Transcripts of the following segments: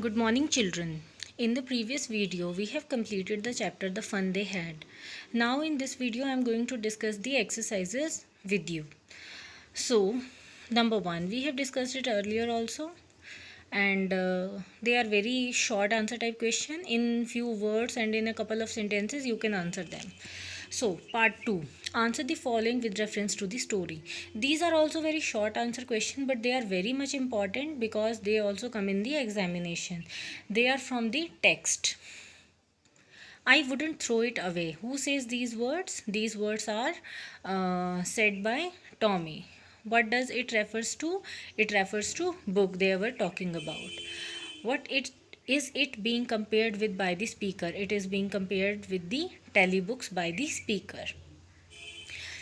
Good morning, children. In the previous video, we have completed the chapter The Fun They Had. Now, in this video, I am going to discuss the exercises with you. So, number one, we have discussed it earlier also, and they are very short answer type question. In few words and in a couple of sentences, you can answer them. So, part 2, answer the following with reference to the story. These are also very short answer question, but they are very much important because they also come in the examination. They are from the text. I wouldn't throw it away. Who says these words? These words are said by Tommy. What does it refers to? It refers to book they were talking about. What it is it being compared with by the speaker? It is being compared with the telebooks by the speaker.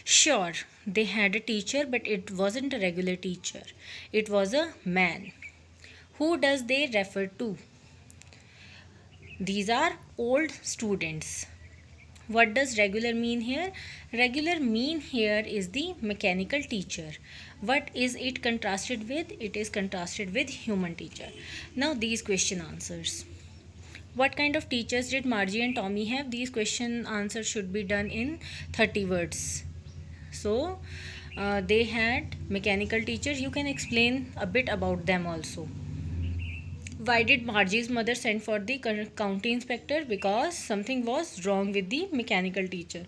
Sure, they had a teacher, but it wasn't a regular teacher. It was a man. Who does they refer to? These are old students. What does regular mean here? Regular mean here is the mechanical teacher. What is it contrasted with? It is contrasted with human teacher. Now these question answers. What kind of teachers did Margie and Tommy have? These question answers should be done in 30 words. So they had mechanical teachers. You can explain a bit about them also. Why did Margie's mother send for the county inspector? Because something was wrong with the mechanical teacher.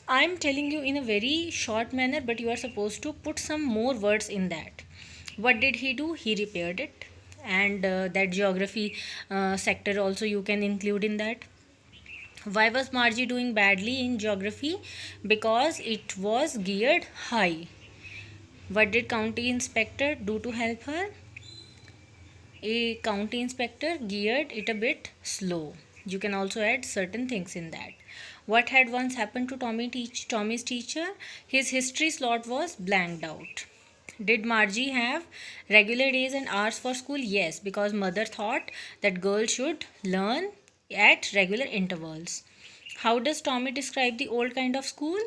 I am telling you in a very short manner, but you are supposed to put some more words in that. What did he do? He repaired it, and that geography sector also you can include in that. Why was Margie doing badly in geography? Because it was geared high. What did county inspector do to help her? A county inspector geared it a bit slow. You can also add certain things in that. What had once happened to Tommy's teacher? His history slot was blanked out. Did Margie have regular days and hours for school? Yes, because mother thought that girls should learn at regular intervals. How does Tommy describe the old kind of school?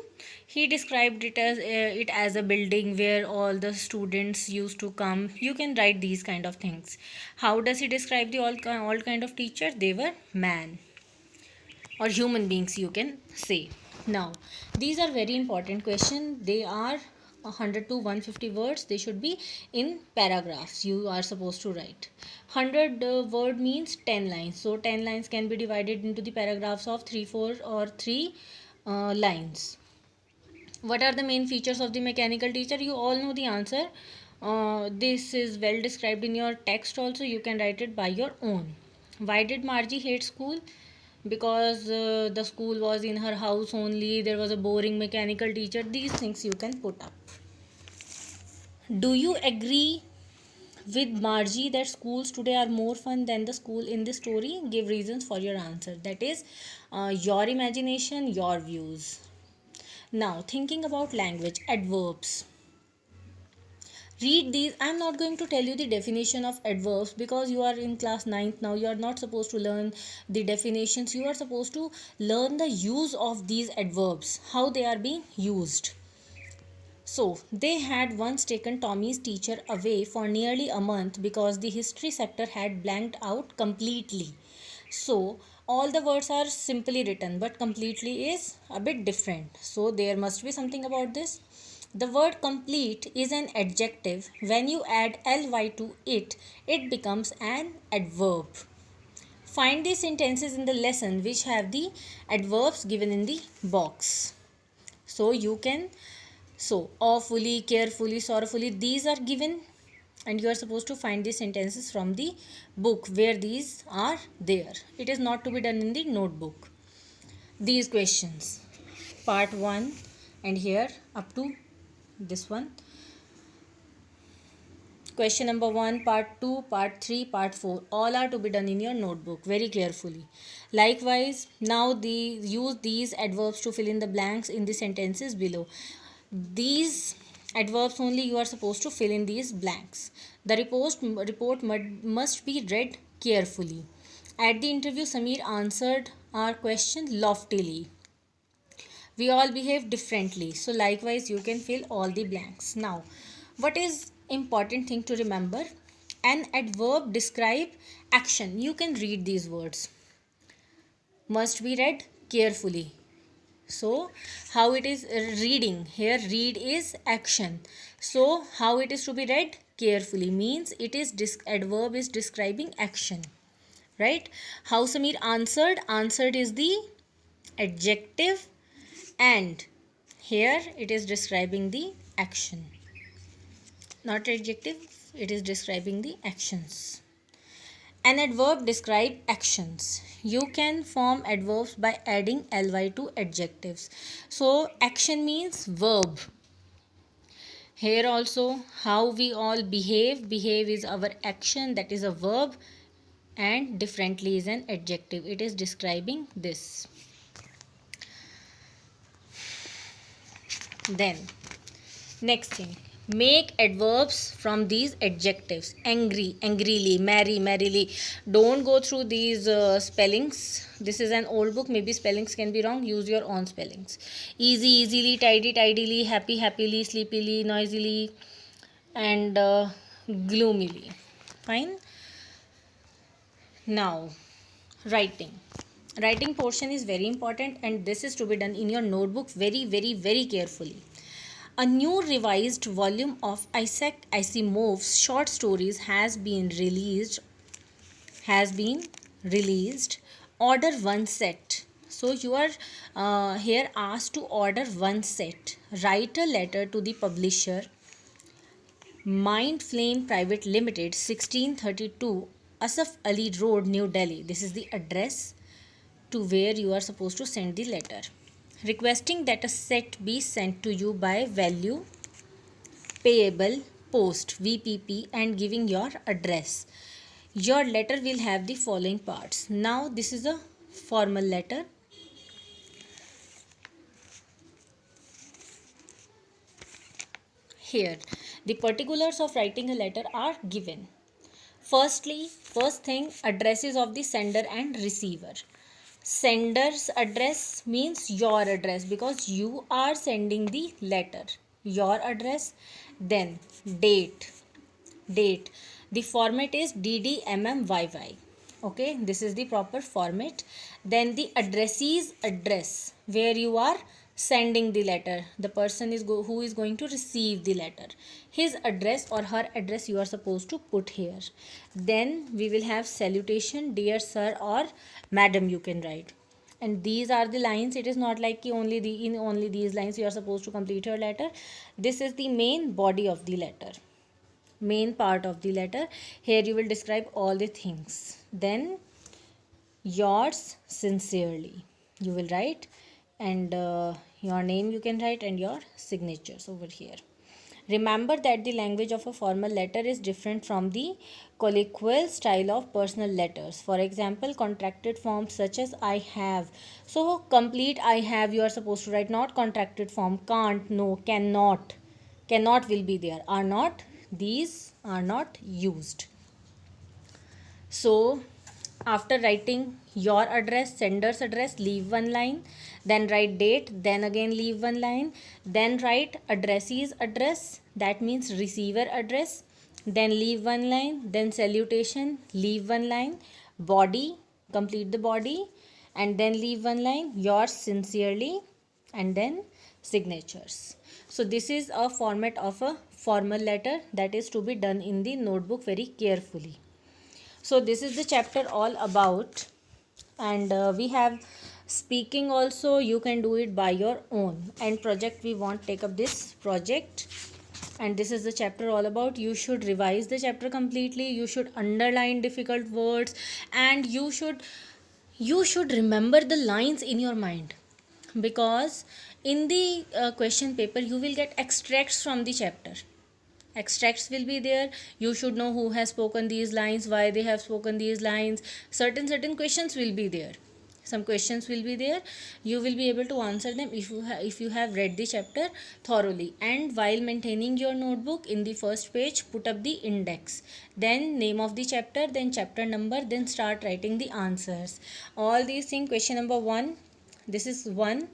He described it as a building where all the students used to come. You can write these kind of things. How does he describe the old kind of teachers? They were man or human beings, you can say. Now, these are very important questions. They are 100 to 150 words. They should be in paragraphs. You are supposed to write 100 word means 10 lines. So 10 lines can be divided into the paragraphs of 3 4 or 3 lines. What are the main features of the mechanical teacher? You all know the answer. This is well described in your text also. You can write it by your own. Why did Margie hate school? Because the school was in her house only. There was a boring mechanical teacher. These things you can put up. Do you agree with Margie that schools today are more fun than the school in the story? Give reasons for your answer. That is your imagination, your views. Now, thinking about language, adverbs. Read these. I'm not going to tell you the definition of adverbs because you are in class 9th now. You are not supposed to learn the definitions. You are supposed to learn the use of these adverbs, how they are being used. So, they had once taken Tommy's teacher away for nearly a month because the history sector had blanked out completely. So, all the words are simply written, but completely is a bit different. So, there must be something about this. The word complete is an adjective. When you add ly to it, it becomes an adverb. Find the sentences in the lesson which have the adverbs given in the box. So you can, awfully, carefully, sorrowfully, these are given, and you are supposed to find the sentences from the book where these are there. It is not to be done in the notebook. These questions, part 1 and here up to this one. Question number 1, part 2, part 3, part 4, all are to be done in your notebook very carefully. Likewise, now use these adverbs to fill in the blanks in the sentences below. These adverbs only you are supposed to fill in these blanks. The report must be read carefully. At the interview, Samir answered our question loftily. We all behave differently. So likewise, you can fill all the blanks. Now, what is important thing to remember? An adverb describe action. You can read these words. Must be read carefully. So how it is reading here? Read is action. So how it is to be read? Carefully means it is adverb is describing action, right? How Samir answered? Answered is the adjective, and here it is describing the action. Not adjective, it is describing the actions. An adverb describe actions. You can form adverbs by adding ly to adjectives. So action means verb. Here also how we all behave. Behave is our action, that is a verb, and differently is an adjective. It is describing this. Then next thing, make adverbs from these adjectives. Angry, angrily, merry, merrily. Don't go through these spellings. This is an old book, maybe spellings can be wrong. Use your own spellings. Easy, easily, tidy, tidily, happy, happily, sleepily, noisily, and gloomily. Fine. Now writing. Writing portion is very important, and this is to be done in your notebook very, very, very carefully. A new revised volume of Isaac Asimov's short stories has been released. Order one set. So you are here asked to order one set. Write a letter to the publisher, Mind Flame Private Limited, 1632 Asaf Ali Road, New Delhi. This is the address to where you are supposed to send the letter. Requesting that a set be sent to you by value payable post VPP and giving your address. Your letter will have the following parts. Now this is a formal letter. Here the particulars of writing a letter are given. First thing, addresses of the sender and receiver. Sender's address means your address, because you are sending the letter. Your address. Then date. The format is DDMMYY. Okay, this is the proper format. Then the addressee's address, where you are sending the letter. The person is who is going to receive the letter. His address or her address you are supposed to put here. Then we will have salutation, dear sir or madam, you can write. And these are the lines. It is not like in only these lines you are supposed to complete your letter. This is the main body of the letter, main part of the letter. Here you will describe all the things. Then yours sincerely you will write, and your name you can write, and your signatures over here. Remember that the language of a formal letter is different from the colloquial style of personal letters. For example, contracted forms such as I have. So complete I have you are supposed to write, not contracted form. Can't, no, cannot. Cannot will be there. Are not. These are not used. So after writing your address, sender's address, leave one line. Then write date, then again leave one line. Then write addressee's address, that means receiver address. Then leave one line. Then salutation, leave one line. Body, complete the body, and then leave one line. Yours sincerely, and then signatures. So this is a format of a formal letter that is to be done in the notebook very carefully. So this is the chapter all about, and we have speaking also. You can do it by your own, and project we want take up this project. And this is the chapter all about. You should revise the chapter completely. You should underline difficult words, and you should remember the lines in your mind, because in the question paper you will get extracts from the chapter. Extracts will be there. You should know who has spoken these lines, why they have spoken these lines. Certain questions will be there. Some questions will be there. You will be able to answer them if you have read the chapter thoroughly. And while maintaining your notebook, in the first page put up the index, then name of the chapter, then chapter number, then start writing the answers. All these things. Question number 1, this is 1,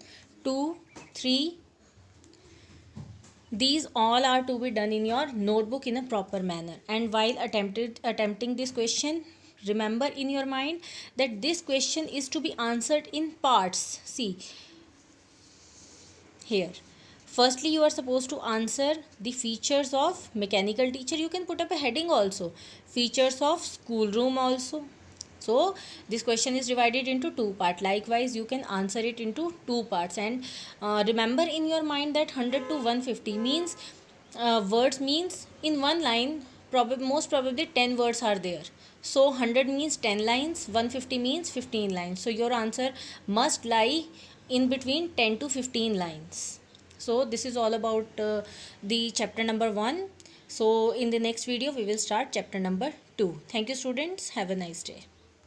2, 3, These all are to be done in your notebook in a proper manner. And while attempting this question, remember in your mind that this question is to be answered in parts. See here, firstly you are supposed to answer the features of mechanical teacher. You can put up a heading also, features of schoolroom also. So this question is divided into two parts. Likewise you can answer it into two parts. And remember in your mind that 100 to 150 means words means in one line most probably 10 words are there. So 100 means 10 lines, 150 means 15 lines. So your answer must lie in between 10 to 15 lines. So this is all about the chapter number 1. So in the next video we will start chapter number 2. Thank you students. Have a nice day.